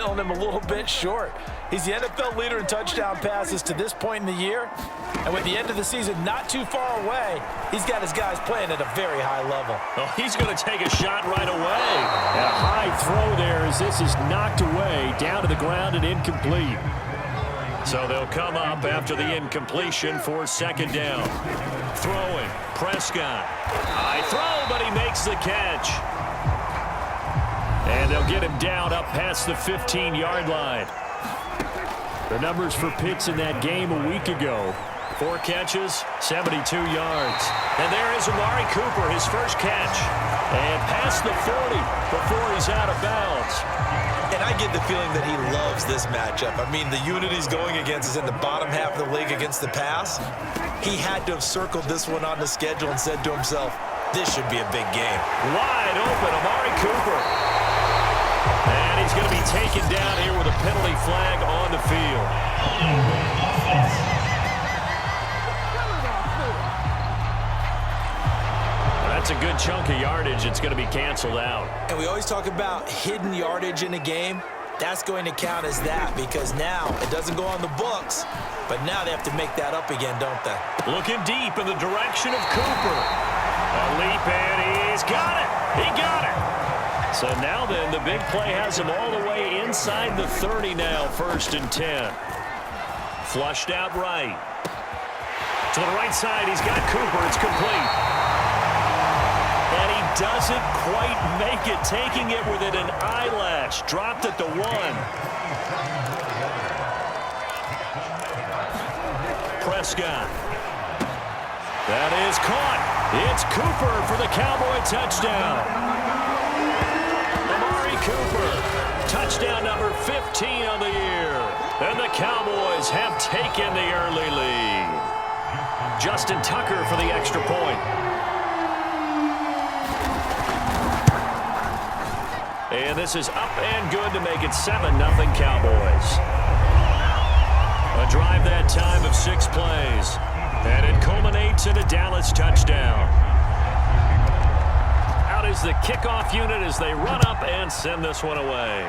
selling him a little bit short. He's the NFL leader in touchdown passes to this point in the year. And with the end of the season not too far away, he's got his guys playing at a very high level. Oh, he's going to take a shot right away. And a high throw there as this is knocked away, down to the ground and incomplete. So they'll come up after the incompletion for second down. Throwing, Prescott. High throw, but he makes the catch. And they'll get him down up past the 15-yard line. The numbers for Pitts in that game a week ago. 4 catches, 72 yards. And there is Amari Cooper, his first catch. And past the 40 before he's out of bounds. And I get the feeling that he loves this matchup. I mean, the unit he's going against is in the bottom half of the league against the pass. He had to have circled this one on the schedule and said to himself, this should be a big game. Wide open, Amari Cooper. And he's going to be taken down here with a penalty flag on the field. That's a good chunk of yardage. It's going to be canceled out. And we always talk about hidden yardage in a game. That's going to count as that because now it doesn't go on the books, but now they have to make that up again, don't they? Looking deep in the direction of Cooper. A leap, and he's got it. He got it. So now then, the big play has him all the way inside the 30 now, 1st and 10. Flushed out right. To the right side, he's got Cooper. It's complete. And he doesn't quite make it, taking it within an eyelash. Dropped at the 1. Prescott. That is caught. It's Cooper for the Cowboy touchdown. Amari Cooper, touchdown number 15 on the year. And the Cowboys have taken the early lead. Justin Tucker for the extra point. And this is up and good to make it 7-0 Cowboys. A drive that time of 6 plays. And it culminates in a Dallas touchdown. Out is the kickoff unit as they run up and send this one away.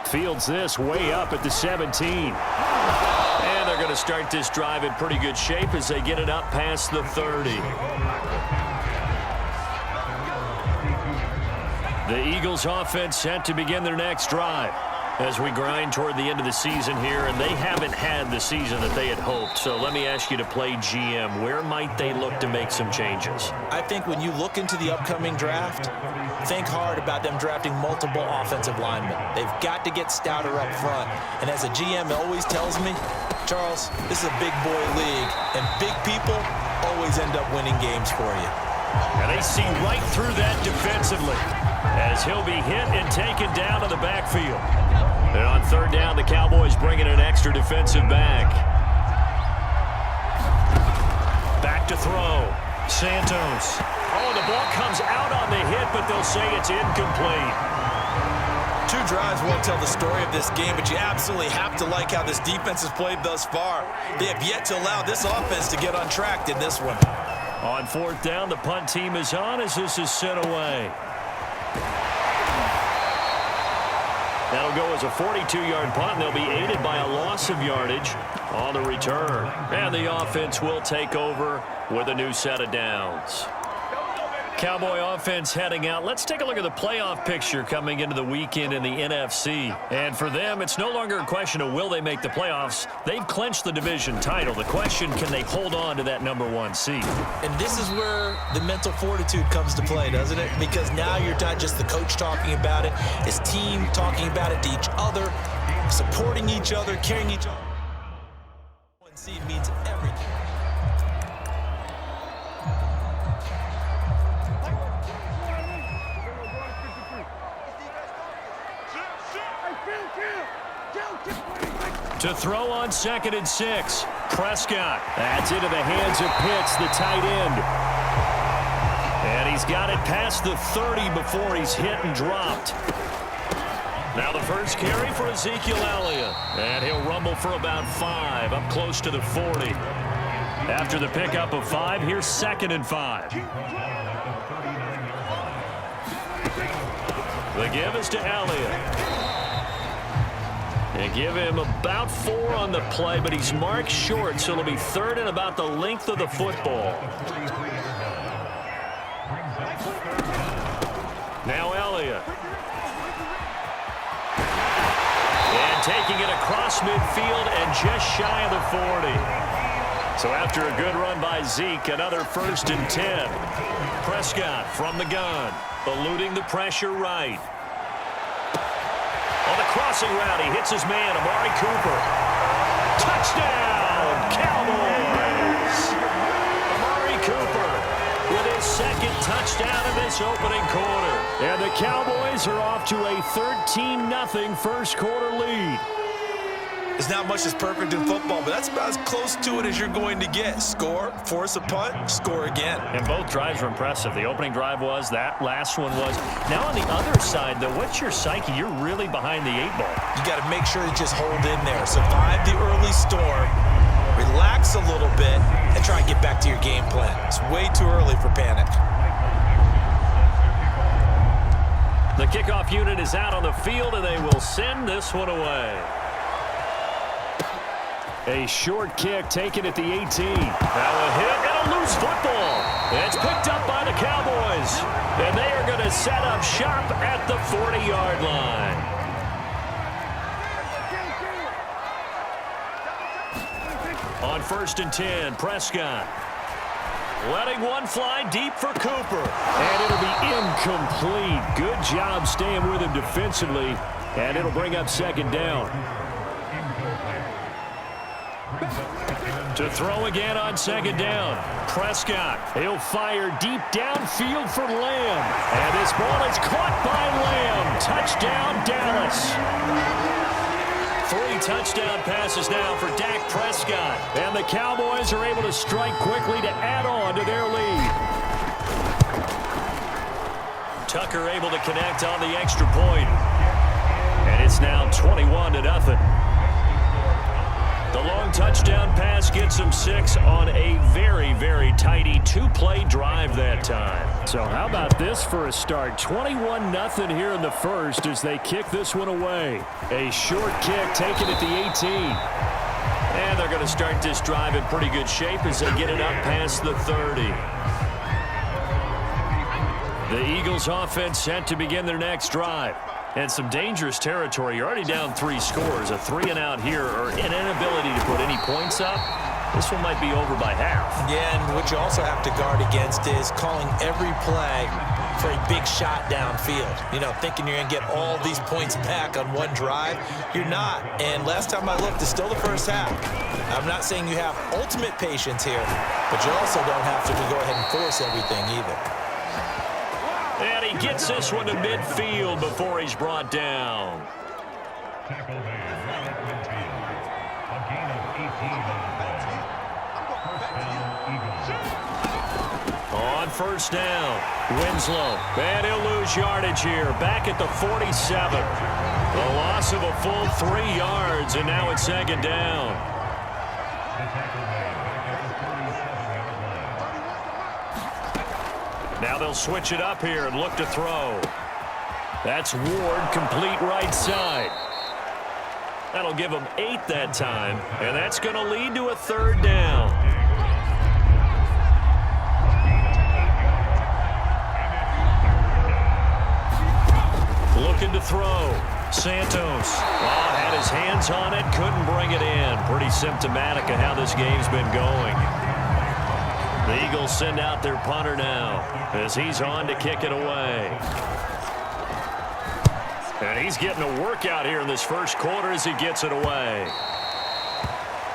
Fields this way up at the 17. And they're going to start this drive in pretty good shape as they get it up past the 30. The Eagles offense set to begin their next drive as we grind toward the end of the season here, and they haven't had the season that they had hoped. So let me ask you to play GM. Where might they look to make some changes? I think when you look into the upcoming draft, think hard about them drafting multiple offensive linemen. They've got to get stouter up front. And as a GM always tells me, Charles, this is a big boy league, and big people always end up winning games for you. And they see right through that defensively as he'll be hit and taken down to the backfield. And on 3rd down, the Cowboys bring in an extra defensive back. Back to throw. Santos. Oh, the ball comes out on the hit, but they'll say it's incomplete. 2 drives won't tell the story of this game, but you absolutely have to like how this defense has played thus far. They have yet to allow this offense to get on track in this one. On 4th down, the punt team is on as this is sent away. That'll go as a 42-yard punt, and they'll be aided by a loss of yardage on the return. And the offense will take over with a new set of downs. Cowboy offense heading out. Let's take a look at the playoff picture coming into the weekend in the NFC. And for them, it's no longer a question of will they make the playoffs. They've clinched the division title. The question, can they hold on to that #1 seed? And this is where the mental fortitude comes to play, doesn't it? Because now you're not just the coach talking about it, his team talking about it to each other, supporting each other, carrying each other. One seed means everything. To throw on 2nd and 6. Prescott. That's into the hands of Pitts, the tight end. And he's got it past the 30 before he's hit and dropped. Now the first carry for Ezekiel Elliott. And he'll rumble for about 5, up close to the 40. After the pickup of 5, here's 2nd and 5. The give is to Elliott. They give him about 4 on the play, but he's marked short, so it'll be 3rd and about the length of the football. Now Elliott. And taking it across midfield and just shy of the 40. So after a good run by Zeke, another 1st and 10. Prescott from the gun, eluding the pressure right. On the crossing route, he hits his man, Amari Cooper. Touchdown, Cowboys! Amari Cooper with his 2nd touchdown in this opening quarter. And the Cowboys are off to a 13-0 first quarter lead. There's not much that's perfect in football, but that's about as close to it as you're going to get. Score, force a punt, score again. And both drives were impressive. The opening drive was, that last one was. Now on the other side, though, what's your psyche? You're really behind the 8 ball. You got to make sure to just hold in there. Survive the early storm, relax a little bit, and try and get back to your game plan. It's way too early for panic. The kickoff unit is out on the field, and they will send this one away. A short kick taken at the 18. Now a hit and a loose football. It's picked up by the Cowboys. And they are going to set up shop at the 40-yard line. On 1st and 10, Prescott. Letting one fly deep for Cooper. And it'll be incomplete. Good job staying with him defensively. And it'll bring up 2nd down. To throw again on 2nd down. Prescott. He'll fire deep downfield for Lamb. And this ball is caught by Lamb. Touchdown, Dallas. 3 touchdown passes now for Dak Prescott. And the Cowboys are able to strike quickly to add on to their lead. Tucker able to connect on the extra point. And it's now 21-0. The long touchdown pass gets him 6 on a very, very tidy 2-play drive that time. So how about this for a start? 21-0 here in the first as they kick this one away. A short kick taken at the 18. And they're going to start this drive in pretty good shape as they get it up past the 30. The Eagles offense set to begin their next drive. And some dangerous territory. You're already down 3 scores. A 3-and-out here, or an inability to put any points up. This one might be over by half. Yeah, and what you also have to guard against is calling every play for a big shot downfield. You know, thinking you're going to get all these points back on one drive. You're not. And last time I looked, it's still the first half. I'm not saying you have ultimate patience here, but you also don't have to go ahead and force everything either. And he gets this one to midfield before he's brought down. On 1st down, Winslow. And he'll lose yardage here. Back at the 47. The loss of a full 3 yards, and now it's 2nd down. Now they'll switch it up here and look to throw. That's Ward, complete right side. That'll give them 8 that time, and that's going to lead to a 3rd down. Looking to throw. Santos. Had his hands on it, couldn't bring it in. Pretty symptomatic of how this game's been going. The Eagles send out their punter now as he's on to kick it away. And he's getting a workout here in this first quarter as he gets it away.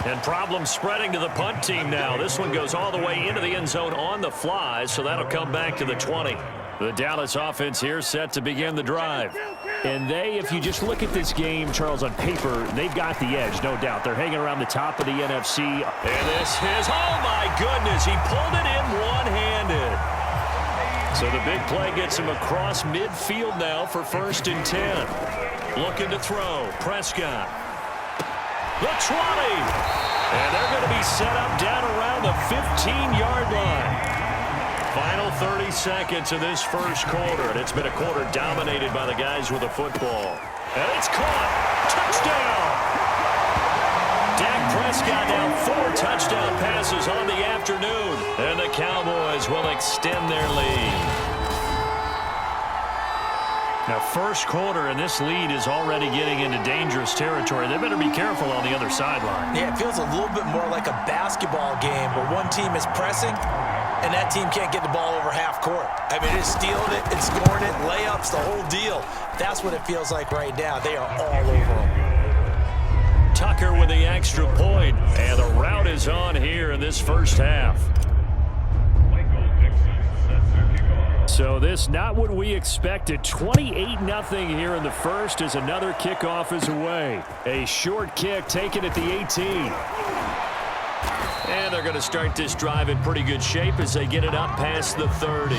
And problems spreading to the punt team now. This one goes all the way into the end zone on the fly, so that'll come back to the 20. The Dallas offense here set to begin the drive. And they, if you just look at this game, Charles, on paper, they've got the edge, no doubt. They're hanging around the top of the NFC. And this is, oh my goodness, he pulled it in one-handed. So the big play gets him across midfield now for 1st and 10. Looking to throw, Prescott. The 20. And they're going to be set up down around the 15-yard line. Final 30 seconds of this first quarter, and it's been a quarter dominated by the guys with the football. And it's caught. Touchdown! Dak Prescott now 4 touchdown passes on the afternoon, and the Cowboys will extend their lead. Now, first quarter, and this lead is already getting into dangerous territory. They better be careful on the other sideline. Yeah, it feels a little bit more like a basketball game where one team is pressing and that team can't get the ball over half court. I mean, it's stealing it, it's scoring it, layups, the whole deal. That's what it feels like right now. They are all over them. Tucker with the extra point, and the rout is on here in this first half. So this not what we expected. 28-0 here in the first as another kickoff is away. A short kick taken at the 18. And they're going to start this drive in pretty good shape as they get it up past the 30.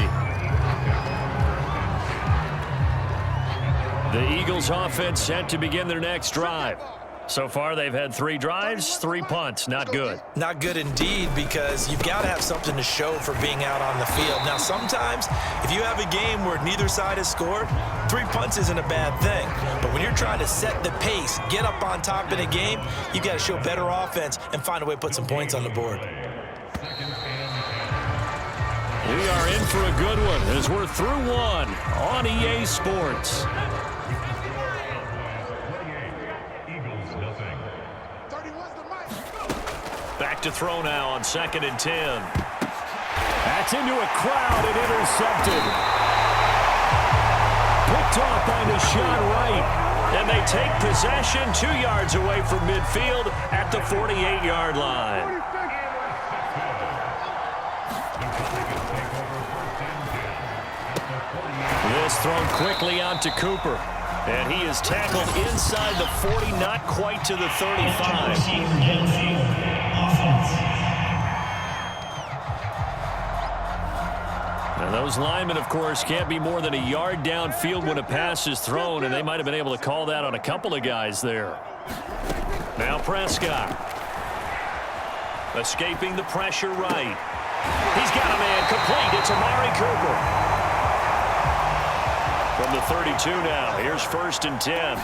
The Eagles offense set to begin their next drive. So far, they've had 3 drives, 3 punts. Not good. Not good indeed, because you've got to have something to show for being out on the field. Now, sometimes, if you have a game where neither side has scored, 3 punts isn't a bad thing. But when you're trying to set the pace, get up on top in a game, you've got to show better offense and find a way to put some points on the board. We are in for a good one as we're through one on EA Sports. Back to throw now on 2nd and 10. That's into a crowd and intercepted. Picked off by Deshaun Wright. And they take possession 2 yards away from midfield at the 48-yard line. This thrown quickly out to Cooper. And he is tackled inside the 40, not quite to the 35. And those linemen, of course, can't be more than a yard downfield when a pass is thrown, and they might have been able to call that on a couple of guys there. Now Prescott. Escaping the pressure right. He's got a man complete. It's Amari Cooper. From the 32 now, here's 1st and 10.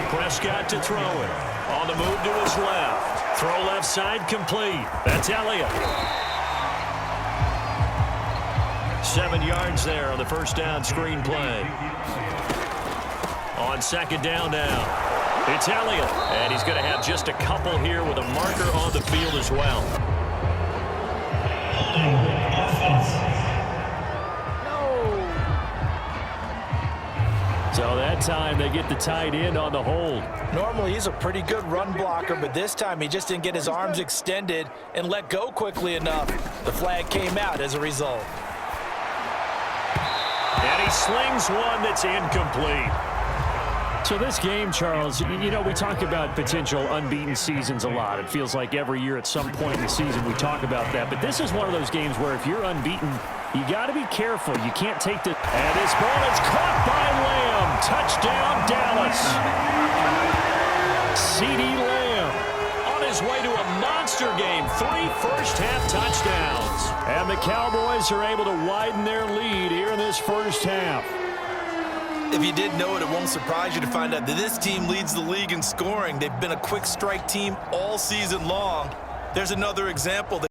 Prescott to throw it. On the move to his left. Throw left side complete. That's Elliott. 7 yards there on the first down screen play. On 2nd down now, it's Elliott. And he's going to have just a couple here with a marker on the field as well. So that time they get the tight end on the hold. Normally he's a pretty good run blocker, but this time he just didn't get his arms extended and let go quickly enough. The flag came out as a result. And he slings one that's incomplete. So this game, Charles, you know, we talk about potential unbeaten seasons a lot. It feels like every year at some point in the season we talk about that. But this is one of those games where if you're unbeaten, you got to be careful. You can't take the... And this ball is caught by Lamb. Touchdown, Dallas. CeeDee Lamb on his way to a monster game. 3 first-half touchdowns. And the Cowboys are able to widen their lead here in this first half. If you didn't know it, it won't surprise you to find out that this team leads the league in scoring. They've been a quick strike team all season long. There's another example.